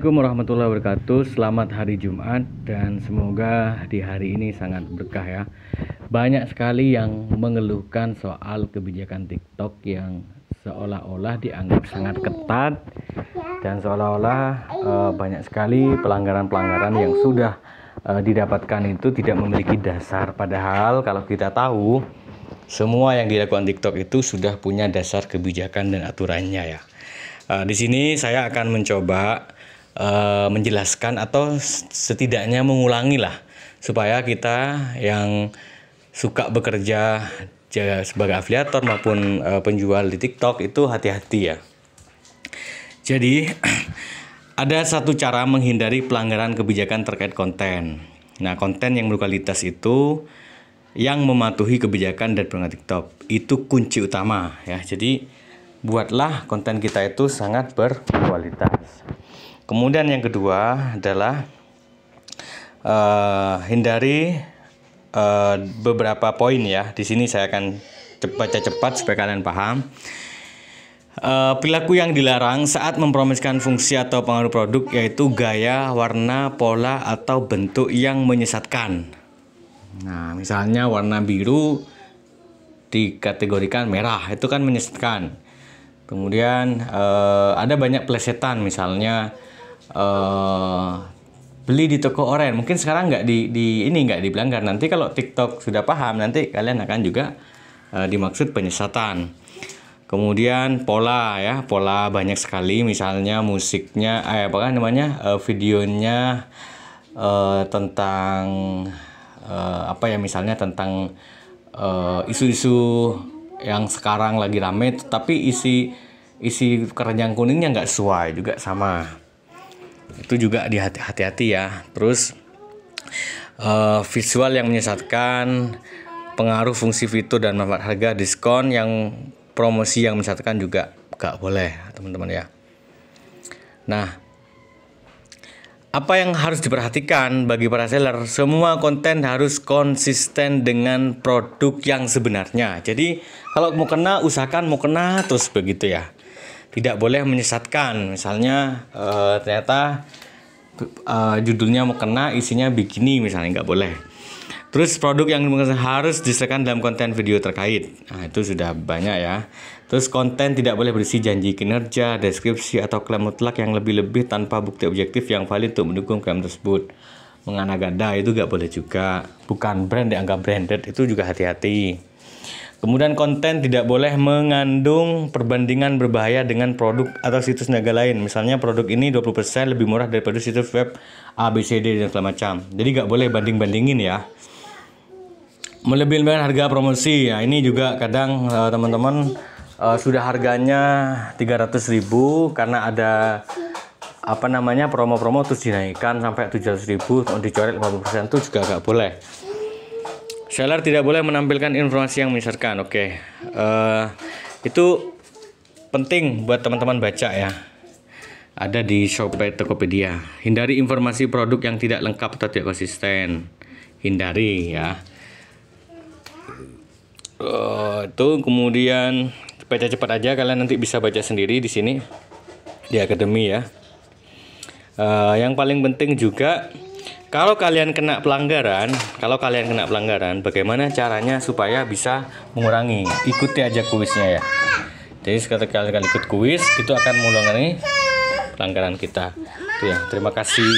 Assalamualaikum warahmatullahi wabarakatuh. Selamat hari Jumat dan semoga di hari ini sangat berkah ya. Banyak sekali yang mengeluhkan soal kebijakan TikTok yang seolah-olah dianggap sangat ketat dan seolah-olah banyak sekali pelanggaran-pelanggaran yang sudah didapatkan itu tidak memiliki dasar. Padahal kalau kita tahu semua yang dilakukan TikTok itu sudah punya dasar kebijakan dan aturannya ya. Di sini saya akan mencoba menjelaskan atau setidaknya mengulangi lah supaya kita yang suka bekerja sebagai afiliator maupun penjual di TikTok itu hati-hati ya. Jadi ada satu cara menghindari pelanggaran kebijakan terkait konten. Nah, konten yang berkualitas itu yang mematuhi kebijakan dan peraturan TikTok itu kunci utama ya. Jadi buatlah konten kita itu sangat berkualitas. Kemudian yang kedua adalah hindari beberapa poin ya. Di sini saya akan baca cepat supaya kalian paham. Perilaku yang dilarang saat mempromosikan fungsi atau pengaruh produk yaitu gaya, warna, pola atau bentuk yang menyesatkan. Nah, misalnya warna biru dikategorikan merah, itu kan menyesatkan. Kemudian ada banyak plesetan, misalnya beli di toko oren. Mungkin sekarang nggak nggak dilanggar. Nanti kalau TikTok sudah paham, nanti kalian akan juga dimaksud penyesatan. Kemudian pola ya, pola banyak sekali. Misalnya musiknya, videonya tentang misalnya tentang isu-isu yang sekarang lagi rame, tapi isi keranjang kuningnya nggak sesuai juga sama. Itu juga hati-hati ya. Terus visual yang menyesatkan, pengaruh fungsi fitur dan manfaat harga, diskon yang promosi yang menyesatkan juga nggak boleh teman-teman ya. Nah, apa yang harus diperhatikan bagi para seller? Semua konten harus konsisten dengan produk yang sebenarnya. Jadi kalau mau kena, usahakan mau kena terus begitu ya. Tidak boleh menyesatkan. Misalnya ternyata judulnya mau kena, isinya bikini misalnya, nggak boleh. Terus produk yang harus disertakan dalam konten video terkait. Nah, itu sudah banyak ya. Terus konten tidak boleh berisi janji kinerja, deskripsi atau klaim mutlak yang lebih-lebih tanpa bukti objektif yang valid untuk mendukung klaim tersebut. Mengada-ngada itu nggak boleh juga. Bukan brand dianggap branded, itu juga hati-hati. Kemudian konten tidak boleh mengandung perbandingan berbahaya dengan produk atau situs niaga lain. Misalnya produk ini 20% lebih murah daripada situs web ABCD dan segala macam. Jadi nggak boleh banding-bandingin ya. Melebih-lebihkan harga promosi. Ya, ini juga kadang teman-teman sudah harganya 300.000 karena ada promo-promo terus dinaikkan sampai 700.000 untuk dicoret 50%, itu juga nggak boleh. Seller tidak boleh menampilkan informasi yang menyesatkan. Oke, itu penting buat teman-teman baca ya. Ada di Shopee Tokopedia. Hindari informasi produk yang tidak lengkap atau tidak konsisten. Hindari ya. Itu kemudian baca cepat aja, kalian nanti bisa baca sendiri di sini di akademi ya. Yang paling penting juga, kalau kalian kena pelanggaran, bagaimana caranya supaya bisa mengurangi? Ikuti aja kuisnya ya. Jadi ketika kalian ikut kuis, itu akan mengurangi pelanggaran kita. Itu ya. Terima kasih.